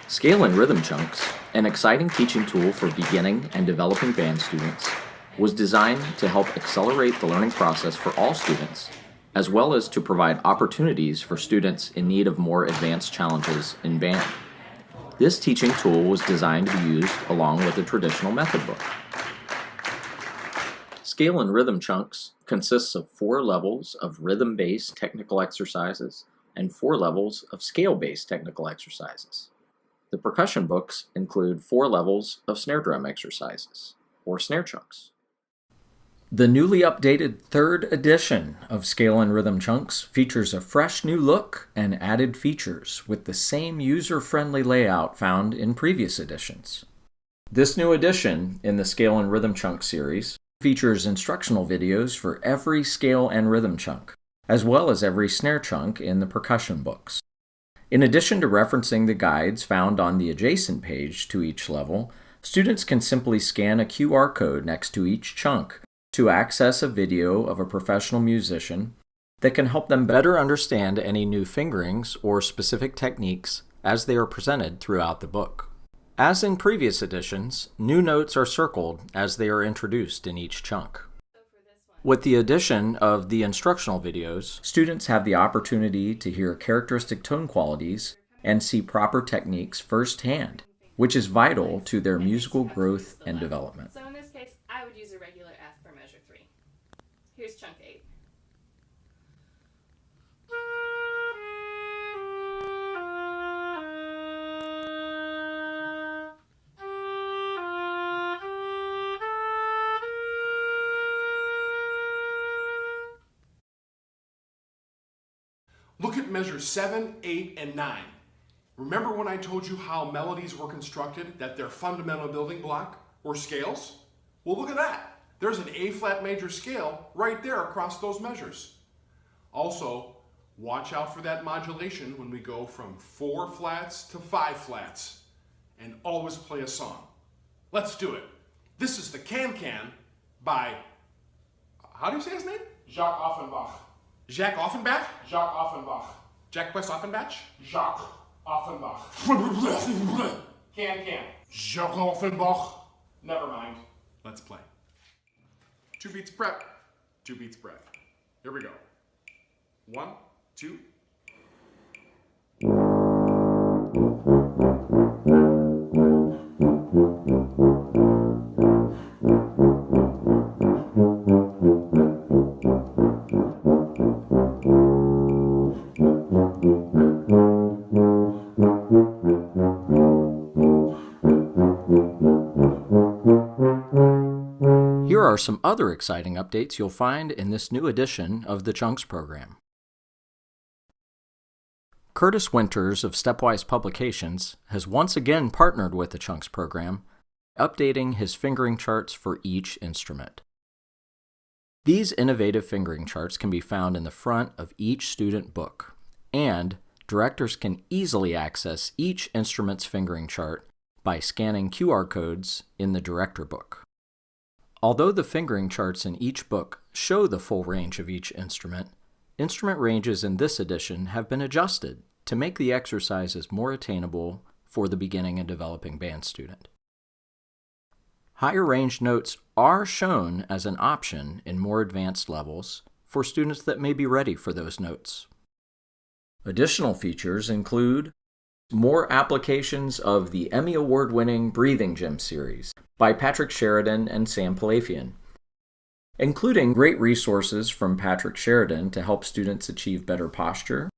Scale and Rhythm Chunks, an exciting teaching tool for beginning and developing band students, was designed to help accelerate the learning process for all students, as well as to provide opportunities for students in need of more advanced challenges in band. This teaching tool was designed to be used along with a traditional method book. Scale and Rhythm Chunks consists of 4 levels of rhythm-based technical exercises and 4 levels of scale-based technical exercises. The percussion books include 4 levels of snare drum exercises, or snare chunks. The newly updated 3rd edition of Scale and Rhythm Chunks features a fresh new look and added features with the same user-friendly layout found in previous editions. This new edition in the Scale and Rhythm Chunk series features instructional videos for every scale and rhythm chunk, as well as every snare chunk in the percussion books. In addition to referencing the guides found on the adjacent page to each level, students can simply scan a QR code next to each chunk to access a video of a professional musician that can help them better understand any new fingerings or specific techniques as they are presented throughout the book. As in previous editions, new notes are circled as they are introduced in each chunk. With the addition of the instructional videos, students have the opportunity to hear characteristic tone qualities and see proper techniques firsthand, which is vital to their musical growth and development. So in this case, I would use a regular F for measure 3. Here's chunk 8. Look at measures 7, 8, and 9. Remember when I told you how melodies were constructed, that their fundamental building block were scales? Well, look at that. There's an A-flat major scale right there across those measures. Also, watch out for that modulation when we go from 4 flats to 5 flats. And always play a song. Let's do it. This is the Can-Can by, how do you say his name? Jacques Offenbach. Jacques Offenbach? Jacques Offenbach. Jack West Offenbach? Jacques Offenbach. Can. Jacques Offenbach. Never mind. Let's play. 2 beats prep, 2 beats breath. Here we go. 1, 2. Here are some other exciting updates you'll find in this new edition of the Chunks program. Curtis Winters of Stepwise Publications has once again partnered with the Chunks program, updating his fingering charts for each instrument. These innovative fingering charts can be found in the front of each student book, and directors can easily access each instrument's fingering chart by scanning QR codes in the director book. Although the fingering charts in each book show the full range of each instrument, instrument ranges in this edition have been adjusted to make the exercises more attainable for the beginning and developing band student. Higher range notes are shown as an option in more advanced levels for students that may be ready for those notes. Additional features include more applications of the Emmy Award-Winning Breathing Gym series by Patrick Sheridan and Sam Palafian, including great resources from Patrick Sheridan to help students achieve better posture,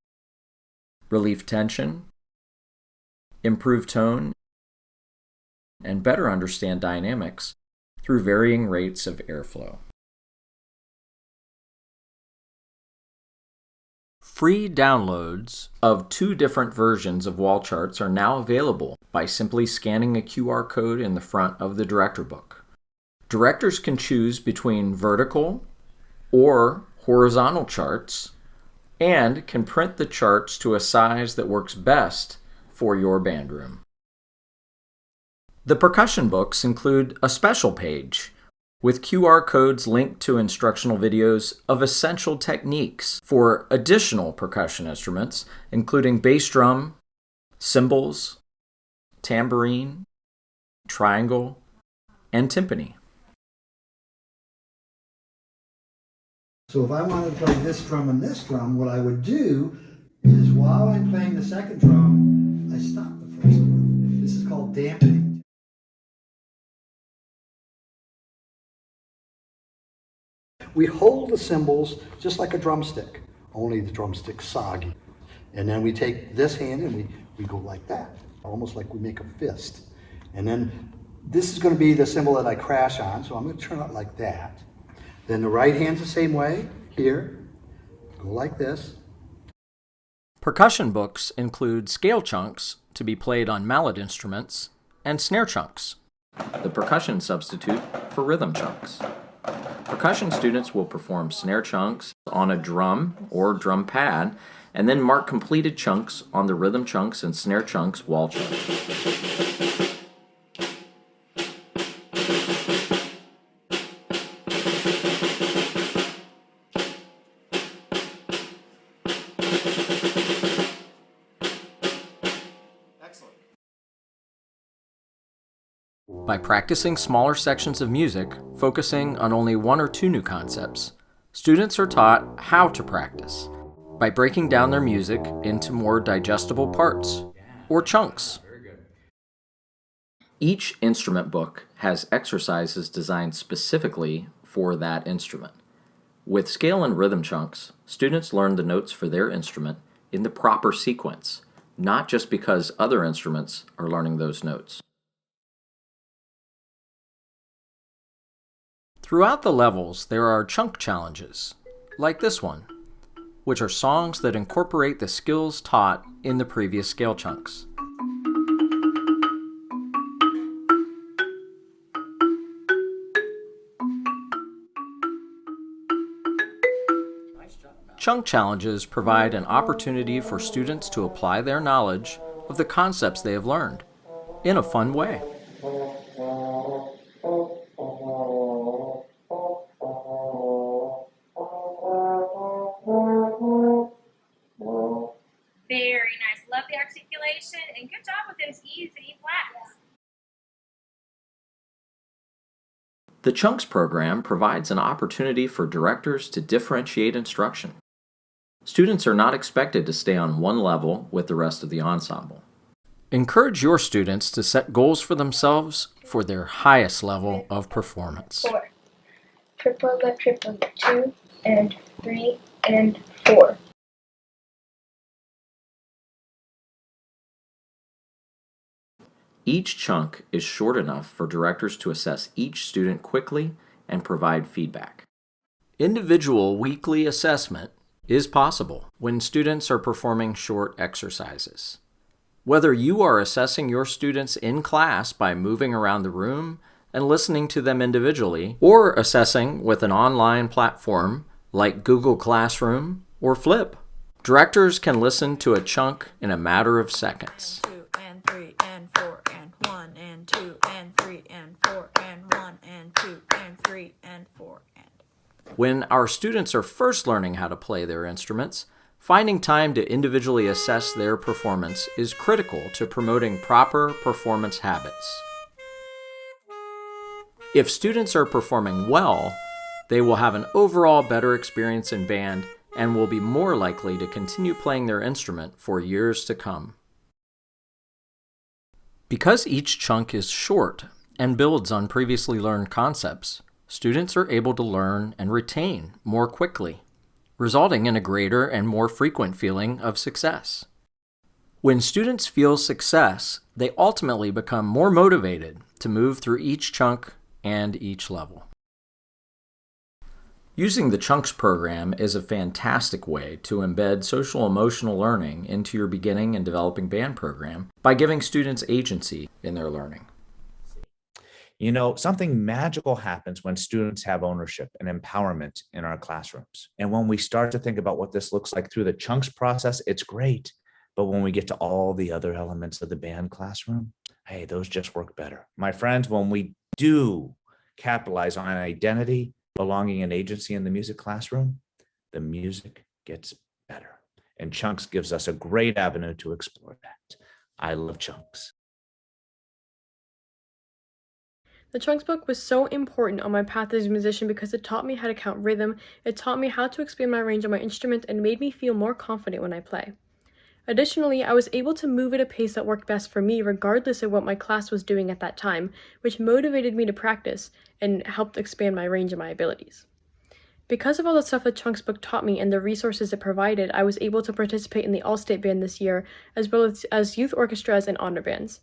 relieve tension, improve tone, and better understand dynamics through varying rates of airflow. Free downloads of 2 different versions of wall charts are now available by simply scanning a QR code in the front of the director book. Directors can choose between vertical or horizontal charts and can print the charts to a size that works best for your band room. The percussion books include a special page with QR codes linked to instructional videos of essential techniques for additional percussion instruments, including bass drum, cymbals, tambourine, triangle, and timpani. So if I wanted to play this drum and this drum, what I would do is while I'm playing the second drum, I stop the first drum. This is called dampening. We hold the cymbals just like a drumstick, only the drumstick's soggy. And then we take this hand and we go like that, almost like we make a fist. And then this is going to be the cymbal that I crash on, so I'm going to turn it like that. Then the right hand's the same way, here, go like this. Percussion books include scale chunks to be played on mallet instruments and snare chunks, the percussion substitute for rhythm chunks. Percussion students will perform snare chunks on a drum or drum pad and then mark completed chunks on the rhythm chunks and snare chunks wall chunks. By practicing smaller sections of music, focusing on only one or two new concepts, students are taught how to practice by breaking down their music into more digestible parts, or chunks. Each instrument book has exercises designed specifically for that instrument. With scale and rhythm chunks, students learn the notes for their instrument in the proper sequence, not just because other instruments are learning those notes. Throughout the levels, there are chunk challenges, like this one, which are songs that incorporate the skills taught in the previous scale chunks. Chunk challenges provide an opportunity for students to apply their knowledge of the concepts they have learned in a fun way. Very nice. Love the articulation and good job with those E's and E flats. The Chunks program provides an opportunity for directors to differentiate instruction. Students are not expected to stay on one level with the rest of the ensemble. Encourage your students to set goals for themselves for their highest level of performance. 4. Triple left, 2 and 3 and 4. Each chunk is short enough for directors to assess each student quickly and provide feedback. Individual weekly assessment is possible when students are performing short exercises. Whether you are assessing your students in class by moving around the room and listening to them individually, or assessing with an online platform like Google Classroom or Flip, directors can listen to a chunk in a matter of seconds. 2 and 3 and 4 and 1 and 2 and 3 and 4 and 1 and 2 and 3 and 4 and. When our students are first learning how to play their instruments, finding time to individually assess their performance is critical to promoting proper performance habits. If students are performing well, they will have an overall better experience in band and will be more likely to continue playing their instrument for years to come. Because each chunk is short and builds on previously learned concepts, students are able to learn and retain more quickly, resulting in a greater and more frequent feeling of success. When students feel success, they ultimately become more motivated to move through each chunk and each level. Using the Chunks program is a fantastic way to embed social-emotional learning into your beginning and developing band program by giving students agency in their learning. You know, something magical happens when students have ownership and empowerment in our classrooms. And when we start to think about what this looks like through the Chunks process, it's great. But when we get to all the other elements of the band classroom, hey, those just work better. My friends, when we do capitalize on identity, belonging, and agency in the music classroom, the music gets better. And Chunks gives us a great avenue to explore that. I love Chunks. The Chunks book was so important on my path as a musician because it taught me how to count rhythm, it taught me how to expand my range on my instrument, and made me feel more confident when I play. Additionally, I was able to move at a pace that worked best for me regardless of what my class was doing at that time, which motivated me to practice and helped expand my range and my abilities. Because of all the stuff the Chunks book taught me and the resources it provided, I was able to participate in the All-State Band this year, as well as youth orchestras and honor bands.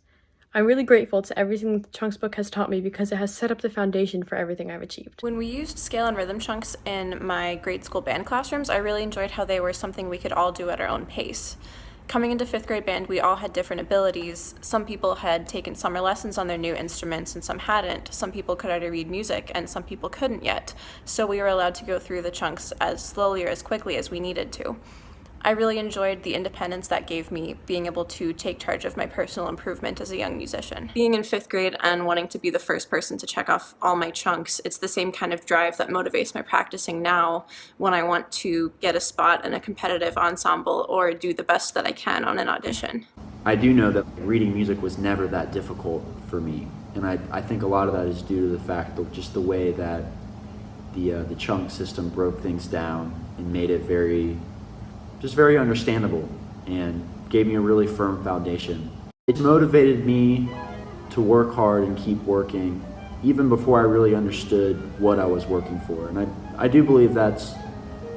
I'm really grateful to everything the Chunks book has taught me because it has set up the foundation for everything I've achieved. When we used scale and rhythm chunks in my grade school band classrooms, I really enjoyed how they were something we could all do at our own pace. Coming into 5th grade band, we all had different abilities. Some people had taken summer lessons on their new instruments and some hadn't. Some people could already read music and some people couldn't yet. So we were allowed to go through the chunks as slowly or as quickly as we needed to. I really enjoyed the independence that gave me, being able to take charge of my personal improvement as a young musician. Being in 5th grade and wanting to be the first person to check off all my chunks, it's the same kind of drive that motivates my practicing now when I want to get a spot in a competitive ensemble or do the best that I can on an audition. I do know that reading music was never that difficult for me, and I think a lot of that is due to the fact that just the way that the chunk system broke things down and made it very understandable and gave me a really firm foundation. It motivated me to work hard and keep working even before I really understood what I was working for. And I do believe that's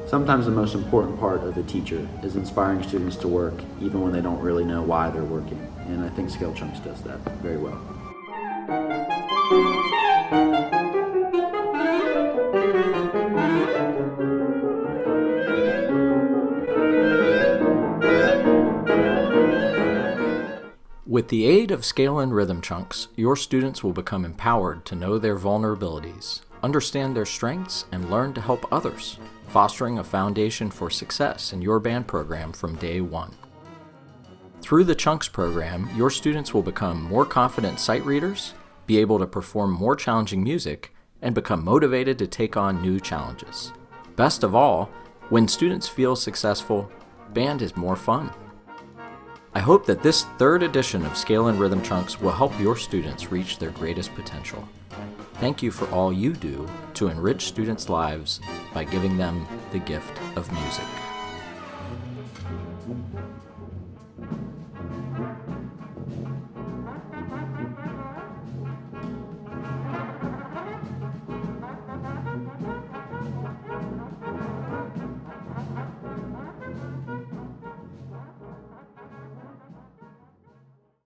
sometimes the most important part of a teacher, is inspiring students to work even when they don't really know why they're working. And I think Scale Chunks does that very well. With the aid of scale and rhythm chunks, your students will become empowered to know their vulnerabilities, understand their strengths, and learn to help others, fostering a foundation for success in your band program from day one. Through the Chunks program, your students will become more confident sight readers, be able to perform more challenging music, and become motivated to take on new challenges. Best of all, when students feel successful, band is more fun. I hope that this 3rd edition of Scale and Rhythm Chunks will help your students reach their greatest potential. Thank you for all you do to enrich students' lives by giving them the gift of music.